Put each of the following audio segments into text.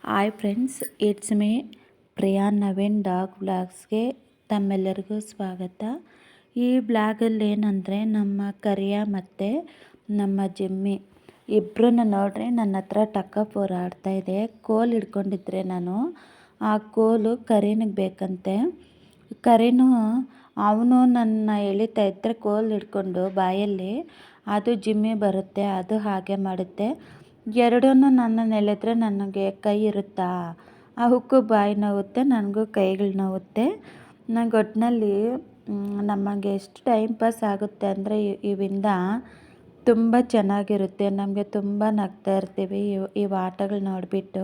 Hi friends, it's me Priya Naveen dog ಬ್ಲಾಗ್ಸ್ಗೆ ತಮ್ಮೆಲ್ಲರಿಗೂ ಸ್ವಾಗತ. ಈ ಬ್ಲಾಗಲ್ಲಿ ಏನಂದರೆ ನಮ್ಮ ಕರಿಯ ಮತ್ತು ನಮ್ಮ ಜಿಮ್ಮಿ ಇಬ್ಬರನ್ನ ನೋಡ್ರಿ ನನ್ನ ಹತ್ರ ಟಕ್ಕಪ್ ಹೋರಾಡ್ತಾಯಿದೆ. ಕೋಲ್ ಹಿಡ್ಕೊಂಡಿದ್ರೆ ನಾನು ಆ ಕೋಲು ಕರೀನಿಗೆ ಬೇಕಂತೆ. ಕರೀನು ಅವನು ನನ್ನ ಎಳಿತಾ ಇದ್ದರೆ ಕೋಲ್ ಹಿಡ್ಕೊಂಡು ಬಾಯಲ್ಲಿ, ಅದು ಜಿಮ್ಮಿ ಬರುತ್ತೆ, ಅದು ಹಾಗೆ ಮಾಡುತ್ತೆ. ಎರಡೂ ನನ್ನನ್ನು ಎಳೆದ್ರೆ ನನಗೆ ಕೈ ಇರುತ್ತಾ, ಅವಕ್ಕೂ ಬಾಯಿ ನೋವುತ್ತೆ, ನನಗೂ ಕೈಗಳು ನೋವುತ್ತೆ. ನಂಗೆ ಒಟ್ಟಿನಲ್ಲಿ ನಮಗೆ ಎಷ್ಟು ಟೈಮ್ ಪಾಸ್ ಆಗುತ್ತೆ ಅಂದರೆ ಇವಿಂದ ತುಂಬ ಚೆನ್ನಾಗಿರುತ್ತೆ. ನಮಗೆ ತುಂಬ ನಗ್ತಾ ಇರ್ತೀವಿ ಇವು ಆಟಗಳು ನೋಡಿಬಿಟ್ಟು.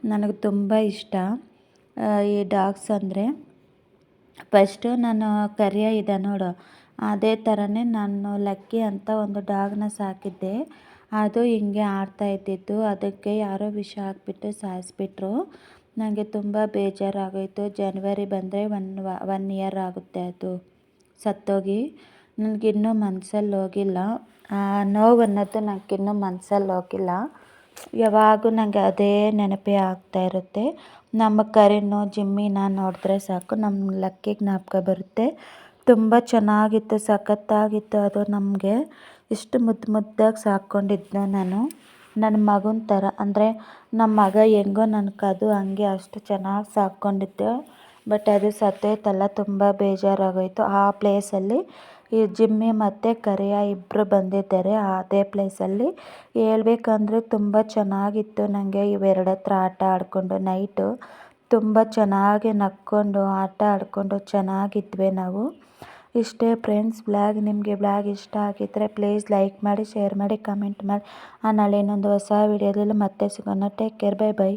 ನನಗೆ ತುಂಬ ಇಷ್ಟ ಈ ಡಾಗ್ಸ್ ಅಂದರೆ. ಫಸ್ಟು ನಾನು ಕರಿಯ ಇದೆ ನೋಡು, ಅದೇ ಥರನೇ ನಾನು ಲಕ್ಕಿ ಅಂತ ಒಂದು ಡಾಗ್ನ ಸಾಕಿದ್ದೆ. ಅದು ಹಿಂಗೆ ಆಡ್ತಾ ಇದ್ದಿದ್ದು, ಅದಕ್ಕೆ ಯಾರೋ ವಿಷ ಹಾಕ್ಬಿಟ್ಟು ಸಾಯಿಸ್ಬಿಟ್ರು. ನನಗೆ ತುಂಬ ಬೇಜಾರಾಗೋಯಿತು. ಜನವರಿ ಬಂದರೆ 1 ಇಯರ್ ಆಗುತ್ತೆ ಅದು ಸತ್ತೋಗಿ. ನನಗಿನ್ನೂ ಮನಸ್ಸಲ್ಲಿ ಹೋಗಿಲ್ಲ, ಆ ನೋವು ಅನ್ನೋದು ನನಗಿನ್ನೂ ಮನಸ್ಸಲ್ಲಿ ಹೋಗಿಲ್ಲ. ಯಾವಾಗೂ ನನಗೆ ಅದೇ ನೆನಪೇ ಆಗ್ತಾ ಇರುತ್ತೆ. ನಮ್ಮ ಕರಿನೋ ಜಿಮ್ಮಿನ ನೋಡಿದ್ರೆ ಸಾಕು ನಮ್ಮ ಲಕ್ಕಿ ಜ್ಞಾಪಕ ಬರುತ್ತೆ. ತುಂಬ ಚೆನ್ನಾಗಿತ್ತು, ಸಖತ್ತಾಗಿತ್ತು ಅದು. ನಮಗೆ ಇಷ್ಟು ಮುದ್ದಾಗಿ ಸಾಕ್ಕೊಂಡಿದ್ನೋ ನಾನು, ನನ್ನ ಮಗನ ಥರ. ಅಂದರೆ ನಮ್ಮ ಮಗ ಹೆಂಗೋ ಅದು ಹಂಗೆ ಅಷ್ಟು ಚೆನ್ನಾಗಿ ಸಾಕ್ಕೊಂಡಿದ್ದೆ. ಬಟ್ ಅದು ಸತ್ತೋಯ್ತಲ್ಲ, ತುಂಬ ಬೇಜಾರಾಗೋಯಿತು. ಆ ಪ್ಲೇಸಲ್ಲಿ ಈ ಜಿಮ್ಮಿ ಮತ್ತು ಕರಿಯ ಇಬ್ಬರು ಬಂದಿದ್ದಾರೆ. ಅದೇ ಪ್ಲೇಸಲ್ಲಿ ಹೇಳ್ಬೇಕಂದ್ರೆ ತುಂಬ ಚೆನ್ನಾಗಿತ್ತು. ನನಗೆ ಇವೆರಡು ಹತ್ರ ಆಟ ಆಡಿಕೊಂಡು ನೈಟು ತುಂಬ ಚೆನ್ನಾಗಿ ನಕ್ಕೊಂಡು ಆಟ ಆಡಿಕೊಂಡು ಚೆನ್ನಾಗಿದ್ವಿ ನಾವು. ಇಷ್ಟೇ ಫ್ರೆಂಡ್ಸ್ ಬ್ಲಾಗ್. ನಿಮಗೆ ಬ್ಲಾಗ್ ಇಷ್ಟ ಆಗಿದ್ದರೆ ಪ್ಲೀಸ್ ಲೈಕ್ ಮಾಡಿ, ಶೇರ್ ಮಾಡಿ, ಕಮೆಂಟ್ ಮಾಡಿ. ನಾಳೆ ಇನ್ನೊಂದು ಹೊಸ ವಿಡಿಯೋದಲ್ಲಿ ಮತ್ತೆ ಸಿಗೋಣ. Take care, bye bye.